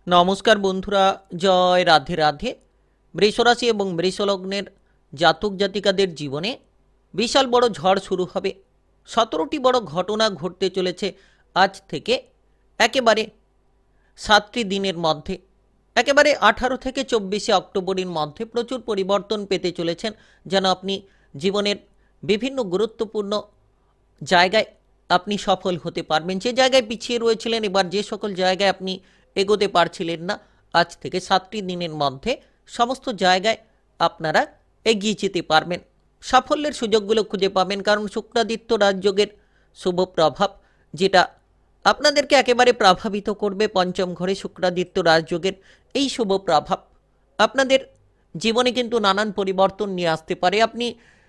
নমস্কার বন্ধুরা, জয় রাধে রাধে। বৃষরাশি এবং বৃষলগ্নের জাতক জাতিকাদের জীবনে বিশাল বড় ঝড় শুরু হবে। 17টি বড় ঘটনা ঘটতে চলেছে আজ থেকে একেবারে 7টি দিনের মধ্যে। একেবারে 18 থেকে 24 অক্টোবরের মধ্যে প্রচুর পরিবর্তন পেতে চলেছেন, যেন আপনি জীবনের বিভিন্ন গুরুত্বপূর্ণ জায়গায় আপনি সফল হতে পারবেন। যে জায়গায় পিছিয়ে রয়েছিলেন, এবার যে সকল জায়গায় আপনি এগোতে পারছিলেন না, আজ থেকে 7টি দিনের মধ্যে সমস্ত জায়গায় আপনারা এগিয়ে যেতে পারবেন। সাফল্যের সুযোগগুলো খুঁজে পাবেন, কারণ শুক্রাদিত্য রাজযোগের শুভ প্রভাব যেটা আপনাদেরকে একেবারে প্রভাবিত করবে। পঞ্চম ঘরে শুক্রাদিত্য রাজযোগের এই শুভ প্রভাব আপনাদের জীবনে কিন্তু নানান পরিবর্তন নিয়ে আসতে পারে। আপনি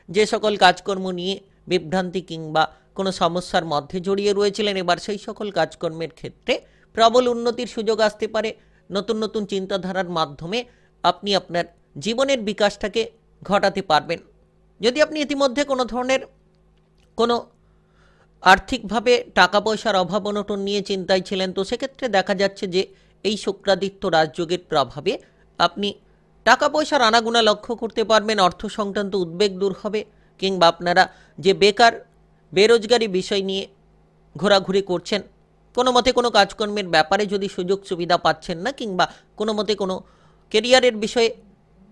যে সকল কাজকর্ম নিয়ে বিভ্রান্তি কিংবা কোনো সমস্যার মধ্যে জড়িয়ে রয়েছিলেন, এবার সেই সকল কাজকর্মের ক্ষেত্রে প্রবল উন্নতির সুযোগ আসতে পারে। নতুন নতুন চিন্তাধারার মাধ্যমে আপনি আপনার জীবনের বিকাশটাকে ঘটাতে পারবেন। যদি আপনি ইতিমধ্যে কোনো ধরনের কোনো আর্থিকভাবে টাকা পয়সার অভাব অনটন নিয়ে চিন্তায় ছিলেন, তো সেক্ষেত্রে দেখা যাচ্ছে যে এই শুক্রাদিত্য রাজযোগের প্রভাবে আপনি টাকা পয়সার আনাগোনা লক্ষ্য করতে পারবেন। অর্থ সংক্রান্ত উদ্বেগ দূর হবে, কিংবা আপনারা যে বেকার বেরোজগারি বিষয় নিয়ে ঘোরাঘুরি করছেন, কোনো মতে কোনো কাজকর্মের ব্যাপারে যদি সুযোগ সুবিধা পাচ্ছেন না, কিংবা কোনো মতে কোনো কেরিয়ারের বিষয়ে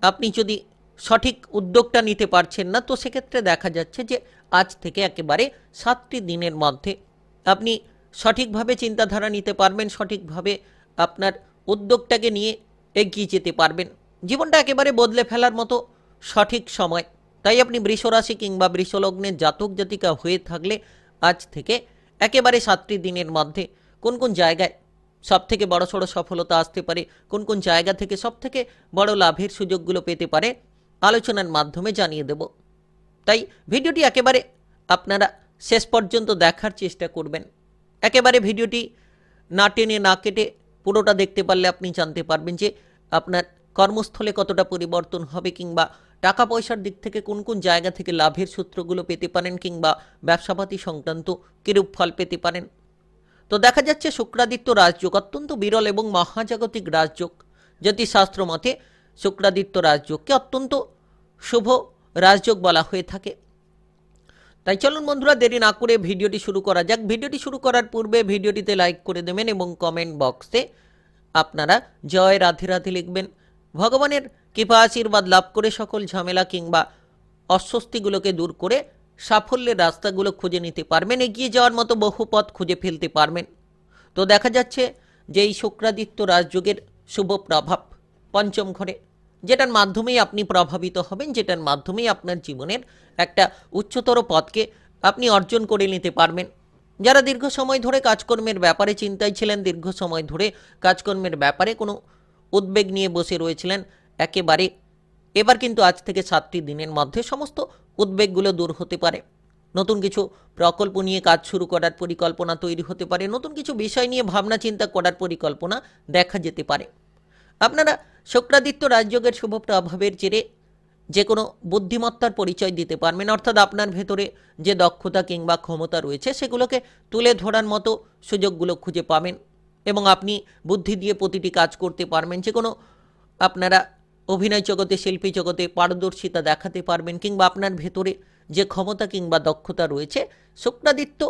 আপনি যদি সঠিক উদ্যোগটা নিতে পারছেন না, তো সেক্ষেত্রে দেখা যাচ্ছে যে আজ থেকে একেবারে 7টি দিনের মধ্যে আপনি সঠিকভাবে চিন্তাধারা নিতে পারবেন, সঠিকভাবে আপনার উদ্যোগটাকে নিয়ে এগিয়ে যেতে পারবেন। জীবনটা একেবারে বদলে ফেলার মতো সঠিক সময়। তাই আপনি বৃষরাশি কিংবা বৃষলগ্নের জাতক জাতিকা হয়ে থাকলে আজ থেকে একেবারে 7টি দিনের মধ্যে কোন কোন জায়গায় সবথেকে বড়সড় সফলতা আসতে পারে, কোন কোন জায়গা থেকে সবথেকে বড় লাভের সুযোগগুলো পেতে পারে, আলোচনার মাধ্যমে জানিয়ে দেব। তাই ভিডিওটি একেবারে আপনারা শেষ পর্যন্ত দেখার চেষ্টা করবেন। একেবারে ভিডিওটি না টেনে না কেটে পুরোটা দেখতে পারলে আপনি জানতে পারবেন যে আপনার কর্মস্থলে কতটা পরিবর্তন হবে, কিংবা টাকা পয়সার দিক থেকে কোন কোন জায়গা থেকে লাভের সূত্রগুলো পেতে পারেন, কিংবা ব্যবসাপাতি সংক্রান্ত কিরূপ ফল পেতে পারেন। তো দেখা যাচ্ছে শুক্রাদিত্য রাজযোগ অত্যন্ত বিরল এবং মহাজাগতিক রাজযোগ। জ্যোতিষশাস্ত্র মতে শুক্রাদিত্য রাজযোগকে অত্যন্ত শুভ রাজযোগ বলা হয়ে থাকে। তাই চলুন বন্ধুরা, দেরি না করে ভিডিওটি শুরু করা যাক। ভিডিওটি শুরু করার পূর্বে ভিডিওটিতে লাইক করে দেবেন এবং কমেন্ট বক্সে আপনারা জয় রাধে রাধে লিখবেন। ভগবানের কৃপা আশীর্বাদ লাভ করে সকল ঝামেলা কিংবা অস্বস্তিগুলোকে দূর করে সাফল্যের রাস্তাগুলো খুঁজে নিতে পারবেন, এগিয়ে যাওয়ার মতো বহু পথ খুঁজে ফেলতে পারবেন। তো দেখা যাচ্ছে যে এই শুক্রাদিত্য রাজযোগের শুভ প্রভাব পঞ্চম ঘরে, যেটার মাধ্যমেই আপনি প্রভাবিত হবেন, যেটার মাধ্যমেই আপনার জীবনের একটা উচ্চতর পথকে আপনি অর্জন করে নিতে পারবেন। যারা দীর্ঘ সময় ধরে কাজকর্মের ব্যাপারে চিন্তায় ছিলেন, দীর্ঘ সময় ধরে কাজকর্মের ব্যাপারে কোনো উদ্বেগ নিয়ে বসে রয়েছিলেন, একেবারে এবার কিন্তু আজ থেকে 7টি দিনের মধ্যে সমস্ত উদ্বেগগুলো দূর হতে পারে। নতুন কিছু প্রকল্প নিয়ে কাজ শুরু করার পরিকল্পনা তৈরি হতে পারে, নতুন কিছু বিষয় নিয়ে ভাবনা চিন্তা করার পরিকল্পনা দেখা যেতে পারে। আপনারা শুক্রাদিত্য রাজযোগের শুভ প্রভাবের জেরে যে কোনো বুদ্ধিমত্তার পরিচয় দিতে পারবেন, অর্থাৎ আপনার ভেতরে যে দক্ষতা কিংবা ক্ষমতা রয়েছে সেগুলোকে তুলে ধরার মতো সুযোগগুলো খুঁজে পাবেন, এবং আপনি বুদ্ধি দিয়ে প্রতিটি কাজ করতে পারবেন। যে কোনো আপনারা অভিনয় জগতে, শিল্পী জগতে পারদর্শিতা দেখাতে পারবেন, কিংবা আপনার ভেতরে যে ক্ষমতা কিংবা দক্ষতা রয়েছে শুক্রাদিত্য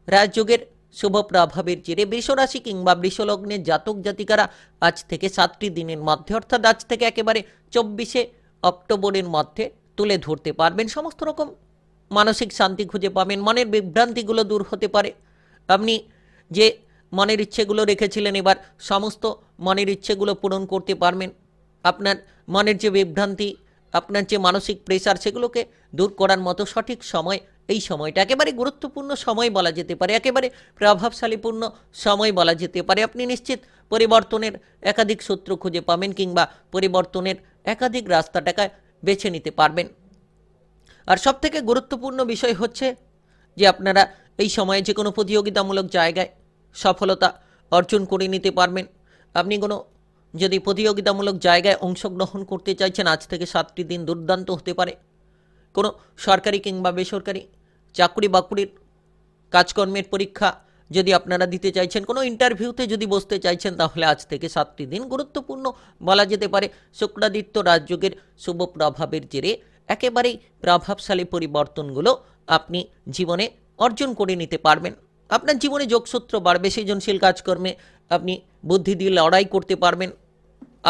রাজযোগের শুভ প্রভাবের জেরে বৃষরাশি কিংবা বৃষলগ্নের জাতক জাতিকারা আজ থেকে 7টি দিনের মধ্যে, অর্থাৎ আজ থেকে একেবারে 24 অক্টোবরের মধ্যে তুলে ধরতে পারবেন। সমস্ত রকম মানসিক শান্তি খুঁজে পাবেন, মনের বিভ্রান্তিগুলো দূর হতে পারে। আপনি যে মনের ইচ্ছেগুলো রেখেছিলেন, এবার সমস্ত মনের ইচ্ছেগুলো পূরণ করতে পারবেন। আপনার মনের যে বিভ্রান্তি, আপনার যে মানসিক প্রেসার, সেগুলোকে দূর করার মতো সঠিক সময় এই সময়টা একেবারে গুরুত্বপূর্ণ সময় বলা যেতে পারে, একেবারে প্রভাবশালীপূর্ণ সময় বলা যেতে পারে। আপনি নিশ্চিত পরিবর্তনের একাধিক সূত্র খুঁজে পাবেন, কিংবা পরিবর্তনের একাধিক রাস্তাটাকে বেছে নিতে পারবেন। আর সবথেকে গুরুত্বপূর্ণ বিষয় হচ্ছে যে আপনারা এই সময়ে যে কোনো প্রতিযোগিতামূলক জায়গায় সফলতা অর্জন করে নিতে পারবেন। আপনি কোনো যদি প্রতিযোগিতামূলক জায়গায় অংশগ্রহণ করতে চাইছেন, আজ থেকে 7টি দিন দুর্দান্ত হতে পারে। কোনো সরকারি কিংবা বেসরকারি চাকরি বাকরির কাজকর্মের পরীক্ষা যদি আপনারা দিতে চাইছেন, কোনো ইন্টারভিউতে যদি বসতে চাইছেন, তাহলে আজ থেকে 7টি দিন গুরুত্বপূর্ণ বলা যেতে পারে। শুক্রাদিত্য রাজযোগের শুভ প্রভাবের জেরে একেবারেই প্রভাবশালী পরিবর্তনগুলো আপনি জীবনে অর্জন করে নিতে পারবেন। আপনার জীবনে যোগসূত্র বাড়বে, সৃজনশীল কাজকর্মে আপনি বুদ্ধি দিয়ে লড়াই করতে পারবেন,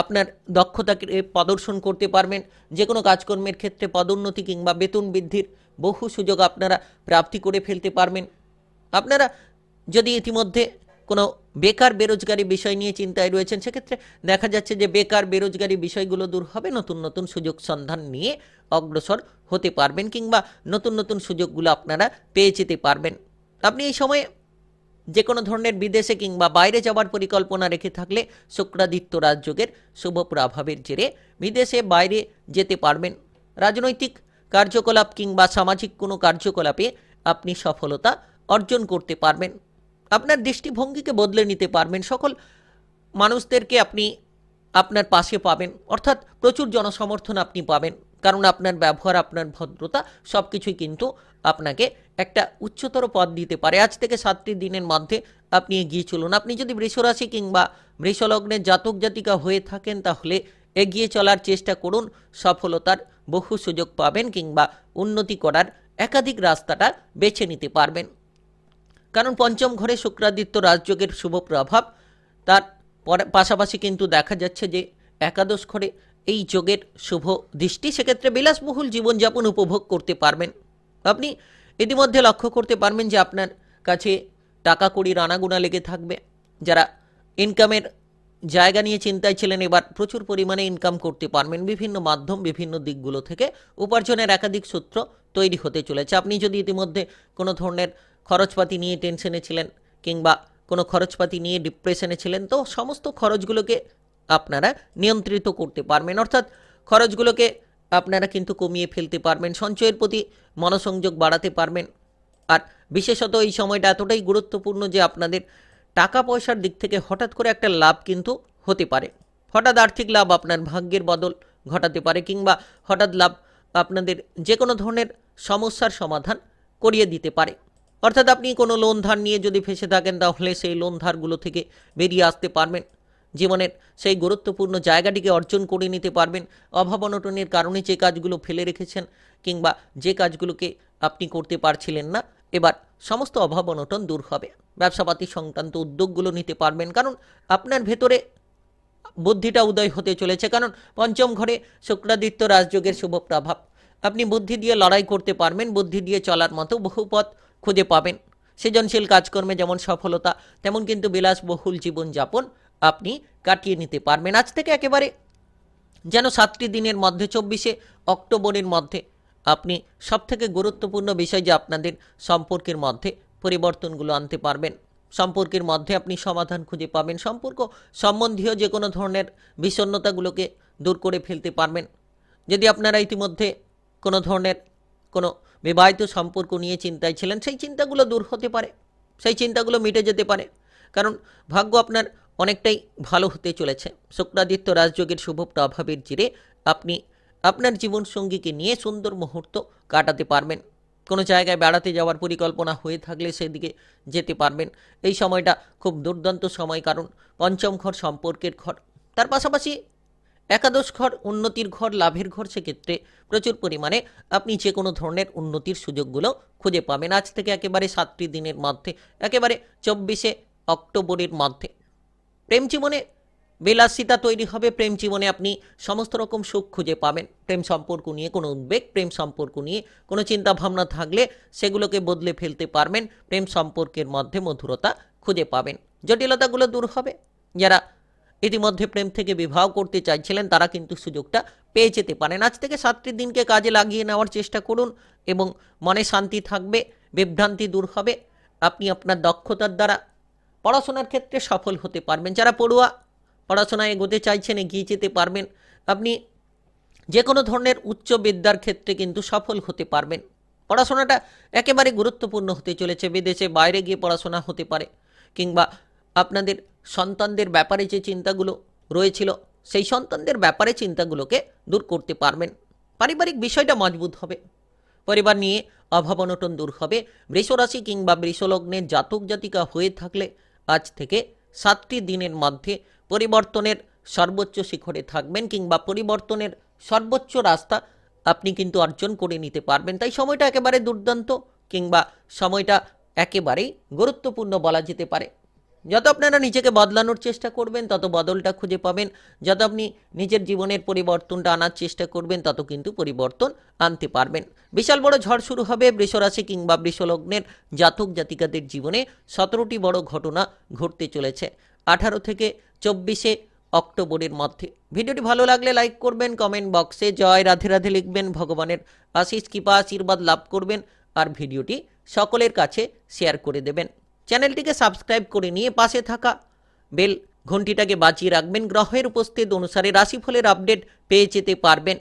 আপনার দক্ষতাকে প্রদর্শন করতে পারবেন, যে কোনো কাজকর্মের ক্ষেত্রে পদোন্নতি কিংবা বেতন বৃদ্ধির বহু সুযোগ আপনারা প্রাপ্তি করে ফেলতে পারবেন। আপনারা যদি ইতিমধ্যে কোনো বেকার বেরোজগারি বিষয় নিয়ে চিন্তায় রয়েছেন, সেক্ষেত্রে দেখা যাচ্ছে যে বেকার বেরোজগারি বিষয়গুলো দূর হবে, নতুন নতুন সুযোগ সন্ধান নিয়ে অগ্রসর হতে পারবেন কিংবা নতুন নতুন সুযোগগুলো আপনারা পেয়ে যেতে পারবেন। আপনি এই সময়ে যে কোনো ধরনের বিদেশে কিংবা বাইরে যাওয়ার পরিকল্পনা রেখে থাকলে শুক্রাদিত্য রাজযোগের শুভ প্রভাবের জেরে বিদেশে বাইরে যেতে পারবেন। রাজনৈতিক কার্যকলাপ কিংবা সামাজিক কোনো কার্যকলাপে আপনি সফলতা অর্জন করতে পারবেন। আপনার দৃষ্টিভঙ্গিকে বদলে নিতে পারবেন, সকল মানুষদেরকে আপনি আপনার পাশে পাবেন, অর্থাৎ প্রচুর জনসমর্থন আপনি পাবেন, কারণ আপনার ব্যবহার, আপনার ভদ্রতা সব কিছুই কিন্তু আপনাকে একটা উচ্চতর পদ দিতে পারে। আজ থেকে 7টি দিনের মধ্যে আপনি এগিয়ে চলুন। আপনি যদি বৃষরাশি কিংবা বৃষলগ্নের জাতক জাতিকা হয়ে থাকেন, তাহলে এগিয়ে চলার চেষ্টা করুন, সফলতার বহু সুযোগ পাবেন কিংবা উন্নতি করার একাধিক রাস্তাটা বেছে নিতে পারবেন। কারণ পঞ্চম ঘরে শুক্রাদিত্য রাজযোগের শুভ প্রভাব, তার পাশাপাশি কিন্তু দেখা যাচ্ছে যে একাদশ ঘরে এই যোগের শুভ দৃষ্টি, সেক্ষেত্রে বিলাসবহুল জীবনযাপন উপভোগ করতে পারবেন। আপনি ইতিমধ্যে লক্ষ্য করতে পারবেন যে আপনার কাছে টাকা কড়ির আনাগোনা লেগে থাকবে। যারা ইনকামের জায়গা নিয়ে চিন্তায় ছিলেন, এবার প্রচুর পরিমাণে ইনকাম করতে পারবেন। বিভিন্ন মাধ্যম, বিভিন্ন দিকগুলো থেকে উপার্জনের একাধিক সূত্র তৈরি হতে চলেছে। আপনি যদি ইতিমধ্যে কোনো ধরনের খরচপাতি নিয়ে টেনশনে ছিলেন কিংবা কোনো খরচপাতি নিয়ে ডিপ্রেশনে ছিলেন, তো সমস্ত খরচগুলোকে আপনারা নিয়ন্ত্রিত করতে পারবেন, অর্থাৎ খরচগুলোকে আপনারা কিন্তু কমিয়ে ফেলতে পারবেন, সঞ্চয়ের প্রতি মনোসংযোগ বাড়াতে পারবেন। আর বিশেষত এই সময়টা এতটাই গুরুত্বপূর্ণ যে আপনাদের টাকা পয়সার দিক থেকে হঠাৎ করে একটা লাভ কিন্তু হতে পারে। হঠাৎ আর্থিক লাভ আপনার ভাগ্যের বদল ঘটাতে পারে কিংবা হঠাৎ লাভ আপনাদের যে কোনো ধরনের সমস্যার সমাধান করিয়ে দিতে পারে। অর্থাৎ আপনি কোনো লোন ধার নিয়ে যদি ফেঁসে থাকেন, তাহলে সেই লোন ধারগুলো থেকে বেরিয়ে আসতে পারবেন, জীবনের সেই গুরুত্বপূর্ণ জায়গাটিকে অর্জন করে নিতে পারবেন। অভাব অনটনের কারণে যে কাজগুলো ফেলে রেখেছেন কিংবা যে কাজগুলোকে আপনি করতে পারছিলেন না, এবার সমস্ত অভাব অনটন দূর হবে। ব্যবসাপাতি সংক্রান্ত উদ্যোগগুলো নিতে পারবেন, কারণ আপনার ভেতরে বুদ্ধিটা উদয় হতে চলেছে। কারণ পঞ্চম ঘরে শুক্রাদিত্য রাজযোগের শুভ প্রভাব, আপনি বুদ্ধি দিয়ে লড়াই করতে পারবেন, বুদ্ধি দিয়ে চলার মতো বহু পথ খুঁজে পাবেন। সৃজনশীল কাজকর্মে যেমন সফলতা, তেমন কিন্তু বিলাসবহুল জীবনযাপন আপনি কাটিয়ে নিতে পারবেন। আজ থেকে একেবারে যেন 7টি দিনের মধ্যে 24শে অক্টোবরের মধ্যে আপনি সবথেকে গুরুত্বপূর্ণ বিষয় যে আপনাদের সম্পর্কের মধ্যে পরিবর্তনগুলো আনতে পারবেন, সম্পর্কের মধ্যে আপনি সমাধান খুঁজে পাবেন, সম্পর্ক সম্বন্ধীয় যে কোনো ধরনের বিষণ্ণতাগুলোকে দূর করে ফেলতে পারবেন। যদি আপনারা ইতিমধ্যে কোনো ধরনের কোনো বিবাহিত সম্পর্ক নিয়ে চিন্তায় ছিলেন, সেই চিন্তাগুলো দূর হতে পারে, সেই চিন্তাগুলো মিটে যেতে পারে, কারণ ভাগ্য আপনার অনেকটাই ভালো হতে চলেছে। শুক্রাদিত্য রাজযোগের শুভ প্রভাবের জেরে আপনি আপনার জীবনসঙ্গীকে নিয়ে সুন্দর মুহূর্ত কাটাতে পারবেন। কোনো জায়গায় বেড়াতে যাওয়ার পরিকল্পনা হয়ে থাকলে সেদিকে যেতে পারবেন। এই সময়টা খুব দুর্দান্ত সময়, কারণ পঞ্চম ঘর সম্পর্কের ঘর, তার পাশাপাশি একাদশ ঘর উন্নতির ঘর, লাভের ঘর, সেক্ষেত্রে প্রচুর পরিমাণে আপনি যে কোনো ধরনের উন্নতির সুযোগগুলো খুঁজে পাবেন। আজ থেকে একেবারে 7টি দিনের মধ্যে, একেবারে 24শে অক্টোবরের মধ্যে প্রেম জীবনে বিলাসিতা তৈরি হবে, প্রেম জীবনে আপনি সমস্ত রকম সুখ খুঁজে পাবেন। প্রেম সম্পর্ক নিয়ে কোনো উদ্বেগ, প্রেম সম্পর্ক নিয়ে কোনো চিন্তা ভাবনা থাকলে সেগুলোকে বদলে ফেলতে পারবেন, প্রেম সম্পর্কের মধ্যে মধুরতা খুঁজে পাবেন, জটিলতাগুলো দূর হবে। যারা ইতিমধ্যে প্রেম থেকে বিবাহ করতে চাইছিলেন, তারা কিন্তু সুযোগটা পেয়ে যেতে পারেন। আজ থেকে 7টি দিনকে কাজে লাগিয়ে নেওয়ার চেষ্টা করুন এবং মনে শান্তি থাকবে, বিভ্রান্তি দূর হবে। আপনি আপনার দক্ষতার দ্বারা পড়াশোনার ক্ষেত্রে সফল হতে পারবেন। যারা পড়ুয়া, পড়াশোনায় এগোতে চাইছেন, এগিয়ে যেতে পারবেন। আপনি যে কোনো ধরনের উচ্চ বিদ্যার ক্ষেত্রে কিন্তু সফল হতে পারবেন। পড়াশোনাটা একেবারে গুরুত্বপূর্ণ হতে চলেছে। বিদেশে বাইরে গিয়ে পড়াশোনা হতে পারে কিংবা আপনাদের সন্তানদের ব্যাপারে যে চিন্তাগুলো রয়েছিল, সেই সন্তানদের ব্যাপারে চিন্তাগুলোকে দূর করতে পারবেন। পারিবারিক বিষয়টা মজবুত হবে, পরিবার নিয়ে অভাব অনটন দূর হবে। বৃষরাশি কিংবা বৃষলগ্নের জাতক জাতিকা হয়ে থাকলে আজ থেকে 7টি দিনের মধ্যে পরিবর্তনের সর্বোচ্চ শিখরে থাকবেন কিংবা পরিবর্তনের সর্বোচ্চ রাস্তা আপনি কিন্তু অর্জন করে নিতে পারবেন। তাই সময়টা একেবারে দুর্দান্ত কিংবা সময়টা একেবারেই গুরুত্বপূর্ণ বলা যেতে পারে। যত আপনারা নিজেকে বদলানোর চেষ্টা করবেন তত বদলটা খুঁজে পাবেন, যত আপনি নিজের জীবনের পরিবর্তনটা আনার চেষ্টা করবেন তত কিন্তু পরিবর্তন আনতে পারবেন। বিশাল বড় ঝড় শুরু হবে বৃষরাশি কিংবা বৃষলগ্নের জাতক জাতিকাদের জীবনে। 17টি বড় ঘটনা ঘটতে চলেছে 18 থেকে 24 অক্টোবরের মধ্যে। ভিডিওটি ভালো লাগলে লাইক করবেন, কমেন্ট বক্সে জয় রাধে রাধে লিখবেন, ভগবানের আশিস কৃপা আশীর্বাদ লাভ করবেন আর ভিডিওটি সকলের কাছে শেয়ার করে দেবেন। চ্যানেলটিকে সাবস্ক্রাইব করে নিয়ে পাশে থাকা বেল ঘন্টিটাকে বাজিয়ে রাখবেন। গ্রহের উপস্থিত অনুসারে রাশিফলের আপডেট পেয়ে যেতে পারবেন।